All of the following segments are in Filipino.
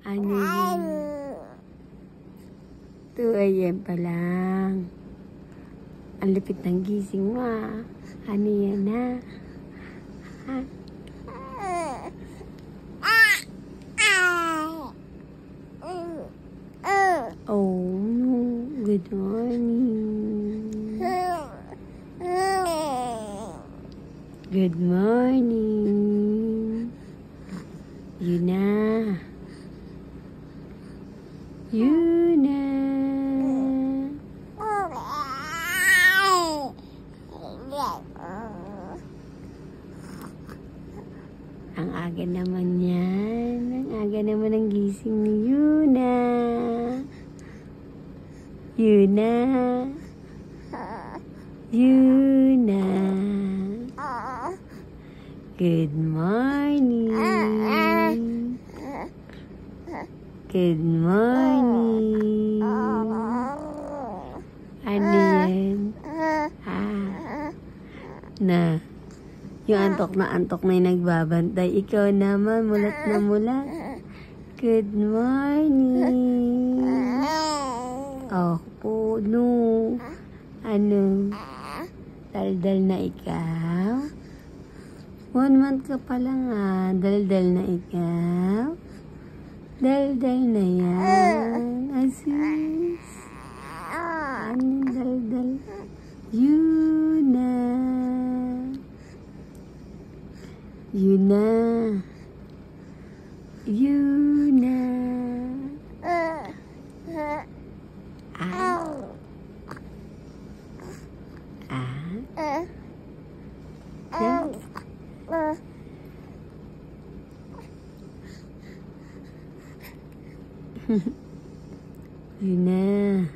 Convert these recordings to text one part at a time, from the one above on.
Ano yun? 2 AM pa lang. Ang lupit ng gising mo ah. Ano yan ha? Ha? Oh, good morning. Good morning. Yun na. Yun na. Ang aga naman yan. Ang aga naman ang gising ni Yuna. Yuna. Yuna. Good morning. Good morning. Ano yan? Na. Yung antok na yung nagbabantay. Ikaw naman, mulat na mulat. Good morning. Oh, puno. Ano? Daldal na ikaw? 1 month ka pa lang ah. Daldal na ikaw? Daldal na yan. Asis. Anong daldal? Yuna. Yuna. Yuna. Yuna.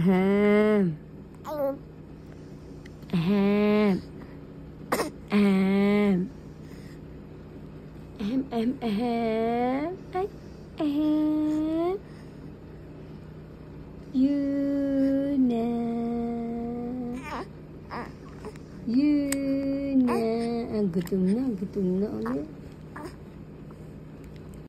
Ahem. Ahem. Ahem. Ahem. Ahem. Ay. Ahem. Yuna. Yuna. Gutom na ulit.